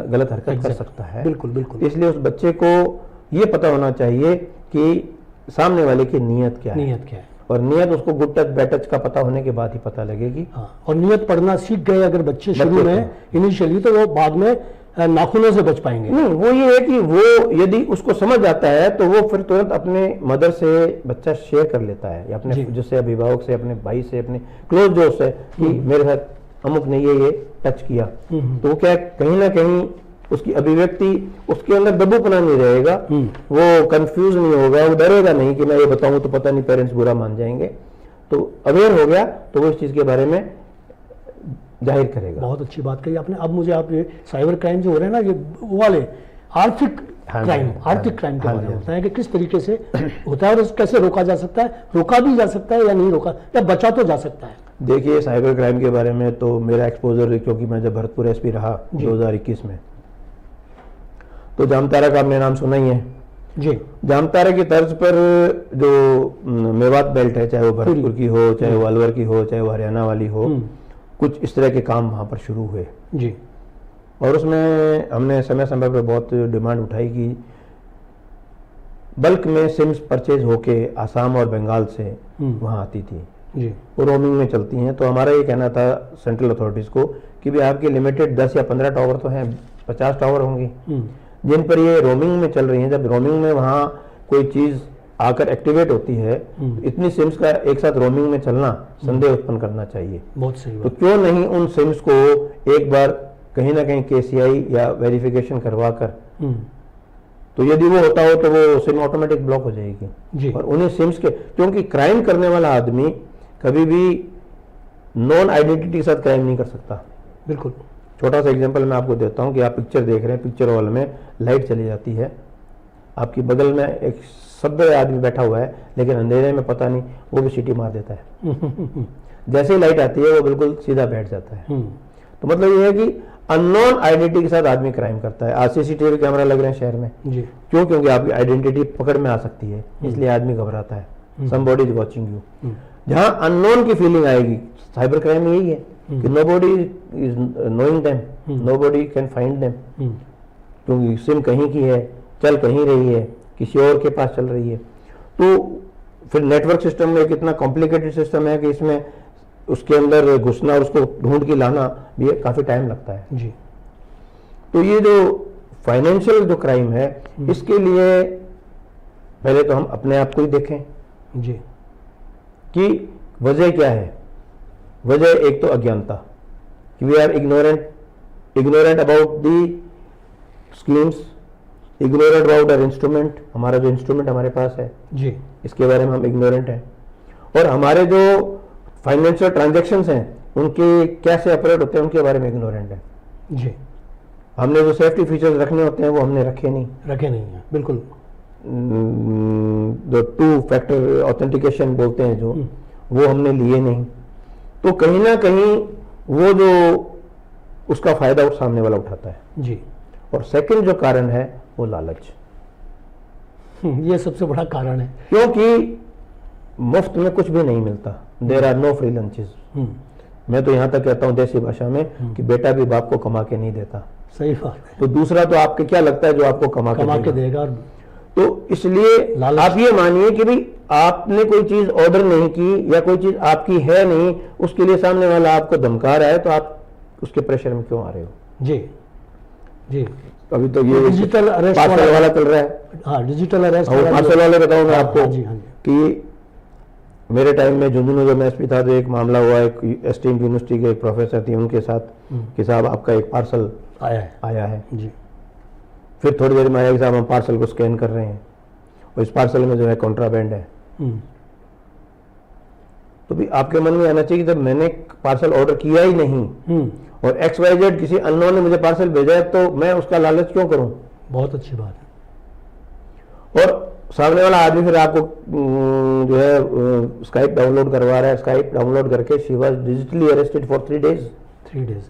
गलत हरकत कर सकता है। बिल्कुल बिल्कुल। इसलिए उस बच्चे को ये पता होना चाहिए कि सामने वाले की नीयत क्या है, और नियत उसको गुड टच बैड टच का पता होने के बाद ही पता लगेगी। हाँ, और नियत पढ़ना सीख गए अगर बच्चे शुरू में इनिशियली, तो वो बाद में नाखूनों से बच पाएंगे। नहीं, वो ये है कि वो यदि उसको समझ आता है तो वो फिर तुरंत अपने मदर से बच्चा शेयर कर लेता है, या अपने जैसे अभिभावक से, अपने भाई से, अपने क्लोज दोस्त से कि मेरे साथ अमुक ने ये टच किया। तो क्या कहीं ना कहीं उसकी अभिव्यक्ति, उसके अंदर दबूपना नहीं रहेगा, वो कंफ्यूज नहीं होगा, वो डरेगा नहीं कि मैं ये बताऊं तो पता नहीं पेरेंट्स बुरा मान जाएंगे। तो अवेयर हो गया तो वो इस चीज के बारे में जाहिर करेगा। बहुत अच्छी बात कही आपने। अब मुझे आप ये साइबर क्राइम जो हो रहे हैं ना, ये वो वाले आर्थिक क्राइम के बारे में बताएं कि किस तरीके से होता है और कैसे रोका जा सकता है, रोका भी जा सकता है या नहीं रोका, या बचा तो जा सकता है। देखिए साइबर क्राइम के बारे में तो मेरा एक्सपोजर, क्योंकि मैं जब भरतपुर एसपी रहा 2021 में, तो जामतारा का आपने नाम सुना ही है जी। जामतारा की तर्ज पर जो मेवात बेल्ट है, चाहे वो भरतपुर की हो, चाहे वो अलवर की हो, चाहे वो हरियाणा वाली हो, कुछ इस तरह के काम वहाँ पर शुरू हुए जी। और उसमें हमने समय समय पर बहुत डिमांड उठाई कि बल्क में सिम्स परचेज होके आसाम और बंगाल से वहाँ आती थी जी, वो रोमिंग में चलती हैं। तो हमारा ये कहना था सेंट्रल अथॉरिटीज़ को कि भाई आपके लिमिटेड 10 या 15 टावर तो हैं, 50 टावर होंगे जिन पर ये रोमिंग में चल रही हैं। जब रोमिंग में वहाँ कोई चीज़ आकर एक्टिवेट होती है, इतनी सिम्स का एक साथ रोमिंग में चलना संदेह उत्पन्न करना चाहिए। बहुत सही। तो क्यों नहीं उन सिम्स को एक बार कहीं ना कहीं केसीआई या वेरिफिकेशन करवा कर, तो यदि वो होता हो तो वो सिम ऑटोमेटिक ब्लॉक हो जाएगी जी। और उन्हें सिम्स के, क्योंकि क्राइम करने वाला आदमी कभी भी नॉन आइडेंटिटी के साथ क्राइम नहीं कर सकता। बिल्कुल। छोटा सा एग्जांपल मैं आपको देता हूं कि आप पिक्चर देख रहे हैं, पिक्चर हॉल में लाइट चली जाती है, आपकी बगल में एक सभ्य आदमी बैठा हुआ है लेकिन अंधेरे में पता नहीं, वो भी सीटी मार देता है जैसे ही लाइट आती है वो बिल्कुल सीधा बैठ जाता है। तो मतलब ये है कि अननोन आइडेंटिटी के साथ आदमी क्राइम करता है। आज सीसीटीवी कैमरा लग रहे हैं शहर में जी। क्यों? क्योंकि आपकी आइडेंटिटी पकड़ में आ सकती है, इसलिए आदमी घबराता है। Somebody is watching you. जहां अननोन की फीलिंग आएगी, साइबर क्राइम में यही है कि nobody is knowing them, nobody can find them, क्योंकि सिम कहीं की है, चल कहीं रही है, किसी और के पास चल रही है। तो फिर नेटवर्क सिस्टम में कितना कॉम्प्लिकेटेड सिस्टम है कि इसमें उसके अंदर घुसना और उसको ढूंढ के लाना भी काफी टाइम लगता है जी। तो ये जो फाइनेंशियल जो क्राइम है, इसके लिए पहले तो हम अपने आप को ही देखें जी कि वजह क्या है। वजह एक तो अज्ञानता, कि we are ignorant about the schemes, ignorant about our instrument. हमारा जो इंस्ट्रूमेंट हमारे पास है जी, इसके बारे में हम इग्नोरेंट हैं। और हमारे जो फाइनेंशियल ट्रांजैक्शंस हैं उनके कैसे ऑपरेट होते हैं उनके बारे में इग्नोरेंट है जी। हमने जो सेफ्टी फीचर्स रखने होते हैं वो हमने रखे नहीं है। बिल्कुल। जो 2 फैक्टर ऑथेंटिकेशन बोलते हैं जो, वो हमने लिए नहीं। तो कहीं ना कहीं वो जो उसका फायदा उस सामने वाला उठाता है जी। और सेकंड जो कारण है वो लालच। ये सबसे बड़ा कारण है, क्योंकि मुफ्त में कुछ भी नहीं मिलता। There are no free lunches. मैं तो यहां तक कहता हूं देसी भाषा में कि बेटा भी बाप को कमा के नहीं देता। सही बात है। तो दूसरा तो आपके क्या लगता है जो आपको कमा के देगा। तो इसलिए आप ये मानिए कि भाई आपने कोई चीज ऑर्डर नहीं की या कोई चीज आपकी है नहीं, उसके लिए सामने वाला आपको धमका रहा है, तो आप उसके प्रेशर में क्यों आ रहे हो जी जी। अभी तो ये डिजिटल अरेस्ट वाला चल रहा है। हाँ, डिजिटल अरेस्ट पार्सल वाले बताऊं मैं आपको कि मेरे टाइम में झुंझुनू जब मैं एसपी था तो एक मामला हुआ, एक एस्टीम्ड यूनिवर्सिटी के एक प्रोफेसर थी, उनके साथ कि साहब आपका एक पार्सल आया है जी। फिर थोड़ी देर में आया कि साहब हम पार्सल को स्कैन कर रहे हैं और इस पार्सल में जो है कॉन्ट्राबैंड है। तो भी आपके मन में आना चाहिए कि जब मैंने पार्सल ऑर्डर किया ही नहीं और XYZ किसी अननोन ने मुझे पार्सल भेजा है तो मैं उसका लालच क्यों करूं। बहुत अच्छी बात है। और सामने वाला आदमी फिर आपको जो है स्काइप डाउनलोड करवा रहा है, स्काइप डाउनलोड करके she was digitally arrested for 3 days। 3 days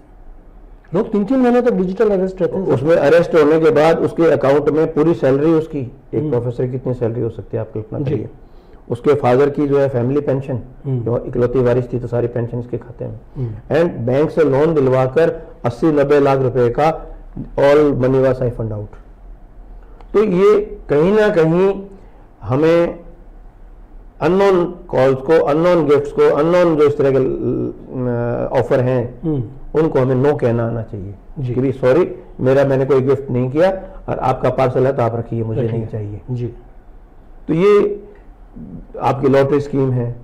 लोग 3-3 महीने तक डिजिटल अरेस्ट रहते हैं। उसमें अरेस्ट होने के बाद उसके अकाउंट में पूरी सैलरी उसकी, एक प्रोफेसर की कितनी सैलरी हो सकती है आप कल्पना करिए। उसके फादर की जो है फैमिली पेंशन, जो इकलौती वारिस थी तो सारी पेंशन इसके खाते में, एंड बैंक से लोन दिलवाकर 80-90 लाख रुपए का ऑल मनी वाज साइफन्ड आउट। तो ये कहीं ना कहीं हमें अननोन कॉल्स को, अननोन गिफ्ट्स को, अननोन जो इस तरह के ऑफर हैं उनको हमें नो कहना आना चाहिए कि भी सॉरी मैंने कोई गिफ्ट नहीं किया और आपका पार्सल है तो आप रखिए, मुझे नहीं चाहिए जी। तो ये आपकी लॉटरी स्कीम है,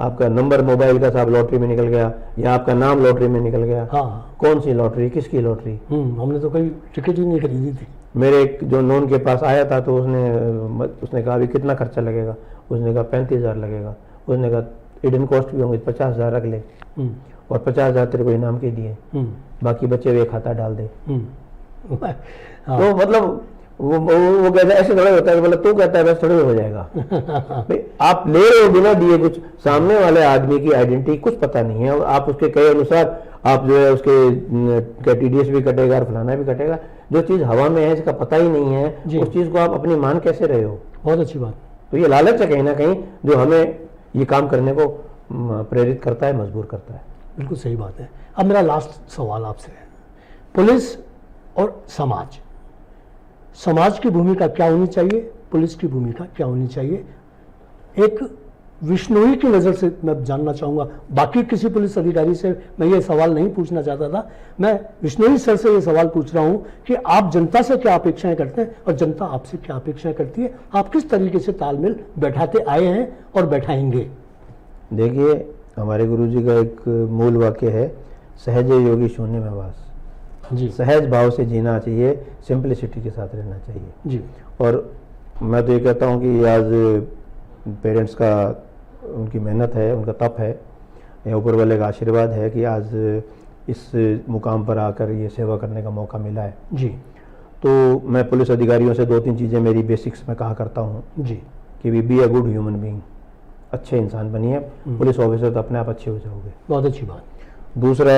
आपका नंबर मोबाइल का साहब लॉटरी में निकल गया या आपका नाम लॉटरी में निकल गया। हाँ। कौन सी लॉटरी, किसकी लॉटरी? हमने तो कहीं टिकट ही नहीं खरीदी थी। मेरे एक जो नॉन के पास आया था तो उसने कहा अभी कितना खर्चा लगेगा, उसने कहा 35,000 लगेगा, उसने कहा हिडन कॉस्ट भी होंगे 50,000 रख ले और 50,000 तेरे को इनाम के दिए, बाकी बचे हुए खाता डाल दे। तो मतलब वो कहता है ऐसे थोड़ा होता है, मतलब तू कहता है वैसे थोड़ा हो जाएगा। भाई आप ले रहे हो बिना दिए कुछ, सामने वाले आदमी की आइडेंटिटी कुछ पता नहीं है और आप उसके कहे अनुसार आप जो है उसके TDS भी कटेगा और फलाना भी कटेगा। जो चीज हवा में है इसका पता ही नहीं है, उस चीज को आप अपनी मान कैसे रहे हो? बहुत अच्छी बात। तो ये लालच है कहीं ना कहीं जो हमें ये काम करने को प्रेरित करता है, मजबूर करता है। बिल्कुल सही बात है। अब मेरा लास्ट सवाल आपसे है, पुलिस और समाज की भूमिका क्या होनी चाहिए, पुलिस की भूमिका क्या होनी चाहिए? एक विश्नोई की नज़र से मैं जानना चाहूँगा, बाकी किसी पुलिस अधिकारी से मैं ये सवाल नहीं पूछना चाहता था, मैं विश्नोई सर से ये सवाल पूछ रहा हूँ कि आप जनता से क्या अपेक्षाएं करते हैं और जनता आपसे क्या अपेक्षाएं करती है? आप किस तरीके से तालमेल बैठाते आए हैं और बैठाएंगे? देखिए, हमारे गुरुजी का एक मूल वाक्य है, सहज योगी शून्य में वास जी। सहज भाव से जीना चाहिए, सिंप्लिसिटी के साथ रहना चाहिए जी। और मैं तो ये कहता हूँ कि आज पेरेंट्स का उनकी मेहनत है, उनका तप है या ऊपर वाले का आशीर्वाद है कि आज इस मुकाम पर आकर ये सेवा करने का मौका मिला है जी। तो मैं पुलिस अधिकारियों से 2-3 चीज़ें मेरी बेसिक्स में कहा करता हूँ जी कि be a good human being, अच्छे इंसान बनिए, पुलिस ऑफिसर तो अपने आप अच्छे हो जाओगे। बहुत अच्छी बात। दूसरा,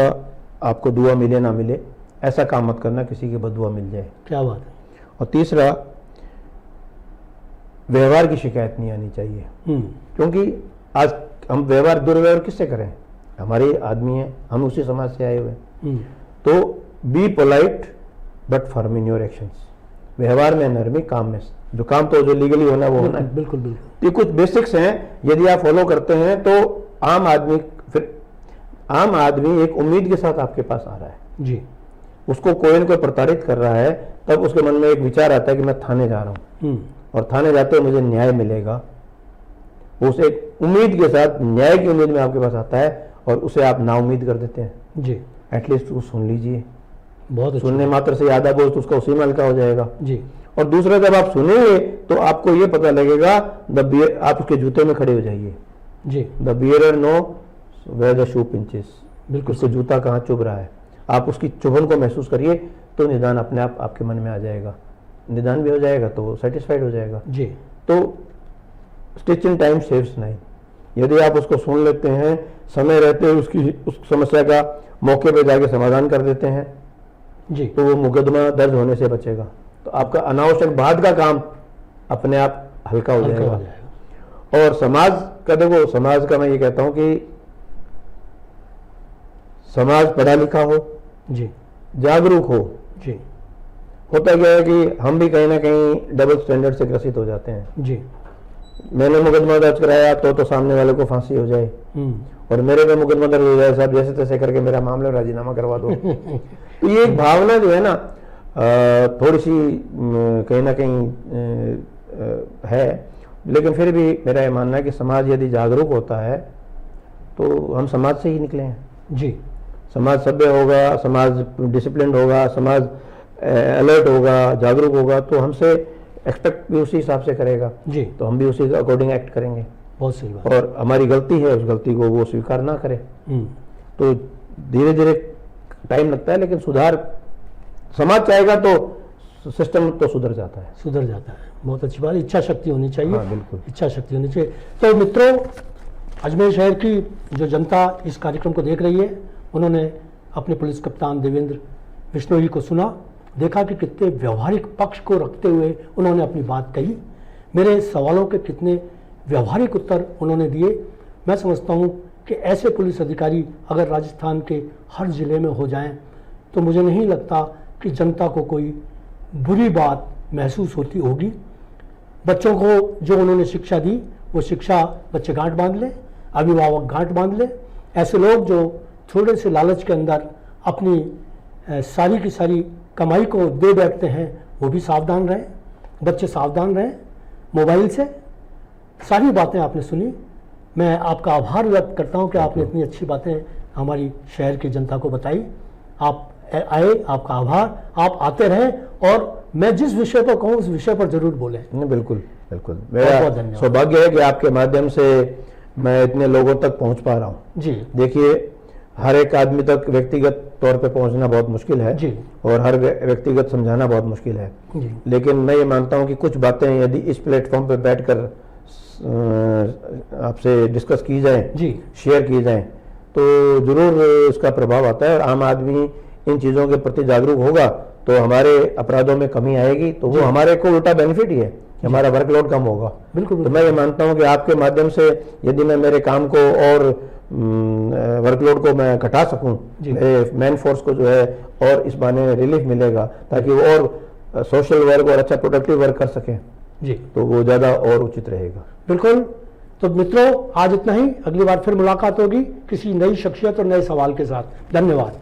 आपको दुआ मिले ना मिले ऐसा काम मत करना किसी की बददुआ मिल जाए। क्या बात है। और तीसरा, व्यवहार की शिकायत नहीं आनी चाहिए, क्योंकि आज हम दुर्व्यवहार किससे करें? हमारे आदमी हैं, हम उसी समाज से आए हुए हैं। तो be polite but firm in your actions, व्यवहार में नरमी, काम में जो काम तो जो लीगली होना वो होना है। बिल्कुल बिल्कुल। ये कुछ बेसिक्स हैं, यदि आप फॉलो करते हैं तो आम आदमी एक उम्मीद के साथ आपके पास आ रहा है जी। उसको कोई न कोई प्रताड़ित कर रहा है, तब उसके मन में एक विचार आता है कि मैं थाने जा रहा हूँ और थाने जाते हुए मुझे न्याय मिलेगा। उस एक उम्मीद के साथ, न्याय की उम्मीद में आपके पास आता है और उसे आप ना उम्मीद कर देते हैं जी। एटलीस्ट उसको सुन लीजिए, बहुत सुनने मात्र से यादा बोझ तो उसका उसी में हल्का हो जाएगा जी। और दूसरा, जब आप सुनेंगे तो आपको ये पता लगेगा, आप उसके जूते में खड़े हो जाइए जी। The bearer knows where the shoe pinches, बिल्कुल उसको जूता कहाँ चुभ रहा है, आप उसकी चुभन को महसूस करिए तो निदान अपने आप आपके मन में आ जाएगा, निदान भी हो जाएगा तो सेटिस्फाइड हो जाएगा जी। तो stitch in time saves nine, यदि आप उसको सुन लेते हैं, समय रहते हुए उस समस्या का मौके पे जाके समाधान कर देते हैं जी, तो वो मुकदमा दर्ज होने से बचेगा। तो आपका अनावश्यक बाद का काम अपने आप हल्का हो जाएगा। और समाज का, देखो समाज का मैं ये कहता हूं कि समाज पढ़ा लिखा हो जी, जागरूक हो जी। होता क्या है कि हम भी कहीं ना कहीं डबल स्टैंडर्ड से ग्रसित हो जाते हैं जी। मैंने मुकदमा दर्ज कराया तो सामने वाले को फांसी हो जाए और मेरे पे मुकदमा दर्ज हो जाए, साहब जैसे तैसे करके मेरा मामला राजीनामा करवा दो। तो ये एक भावना जो है ना थोड़ी सी कहीं ना कहीं है, लेकिन फिर भी मेरा ये मानना है कि समाज यदि जागरूक होता है तो हम समाज से ही निकले हैं। जी, समाज सभ्य होगा, समाज डिसिप्लिन होगा, समाज अलर्ट होगा, जागरूक होगा, तो हमसे एक्सपेक्ट भी उसी हिसाब से करेगा जी, तो हम भी उसी के अकॉर्डिंग एक्ट करेंगे। बहुत सही बात। और हमारी गलती है, उस गलती को वो स्वीकार ना करे। हम्म, तो धीरे धीरे टाइम लगता है, लेकिन सुधार समाज चाहेगा तो सिस्टम तो सुधर जाता है। सुधर जाता है। बहुत अच्छी बात, इच्छा शक्ति होनी चाहिए। हाँ, बिल्कुल। इच्छा शक्ति होनी चाहिए। तो मित्रों, अजमेर शहर की जो जनता इस कार्यक्रम को देख रही है, उन्होंने अपने पुलिस कप्तान देवेंद्र बिश्नोई को सुना, देखा कि कितने व्यवहारिक पक्ष को रखते हुए उन्होंने अपनी बात कही। मेरे सवालों के कितने व्यवहारिक उत्तर उन्होंने दिए। मैं समझता हूँ कि ऐसे पुलिस अधिकारी अगर राजस्थान के हर ज़िले में हो जाएं तो मुझे नहीं लगता कि जनता को कोई बुरी बात महसूस होती होगी। बच्चों को जो उन्होंने शिक्षा दी, वो शिक्षा बच्चे गांठ बांध ले, अभिभावक गांठ बांध ले। ऐसे लोग जो थोड़े से लालच के अंदर अपनी सारी की सारी कमाई को दे बैठते हैं, वो भी सावधान रहें। बच्चे सावधान रहें मोबाइल से। सारी बातें आपने सुनी। मैं आपका आभार व्यक्त करता हूं कि आपने इतनी अच्छी बातें हमारी शहर की जनता को बताई। आप आए, आपका आभार। आप आते रहें और मैं जिस विषय पर कहूँ उस विषय पर जरूर बोलें। नहीं, बिल्कुल बिल्कुल। बहुत मेरा धन्यवाद। सौभाग्य है कि आपके माध्यम से मैं इतने लोगों तक पहुंच पा रहा हूं। जी देखिए, हर एक आदमी तक व्यक्तिगत तौर पे पहुंचना बहुत मुश्किल है जी और हर व्यक्तिगत समझाना बहुत मुश्किल है। जी लेकिन मैं ये मानता हूं कि कुछ बातें यदि इस प्लेटफॉर्म पे बैठकर आपसे डिस्कस की जाएं, जी शेयर की जाएं, तो जरूर इसका प्रभाव आता है और आम आदमी इन चीज़ों के प्रति जागरूक होगा तो हमारे अपराधों में कमी आएगी। तो वो हमारे को उल्टा बेनिफिट ही है कि हमारा वर्कलोड कम होगा। बिल्कुल। तो मैं ये मानता हूं कि आपके माध्यम से यदि मैं मेरे काम को और वर्कलोड को मैं घटा सकूं, मेरे मैन फोर्स को जो है और इस बहाने रिलीफ मिलेगा ताकि वो और सोशल वर्क और अच्छा प्रोडक्टिव वर्क कर सकें जी, तो वो ज़्यादा और उचित रहेगा। बिल्कुल। तो मित्रों, आज इतना ही। अगली बार फिर मुलाकात होगी किसी नई शख्सियत और नए सवाल के साथ। धन्यवाद।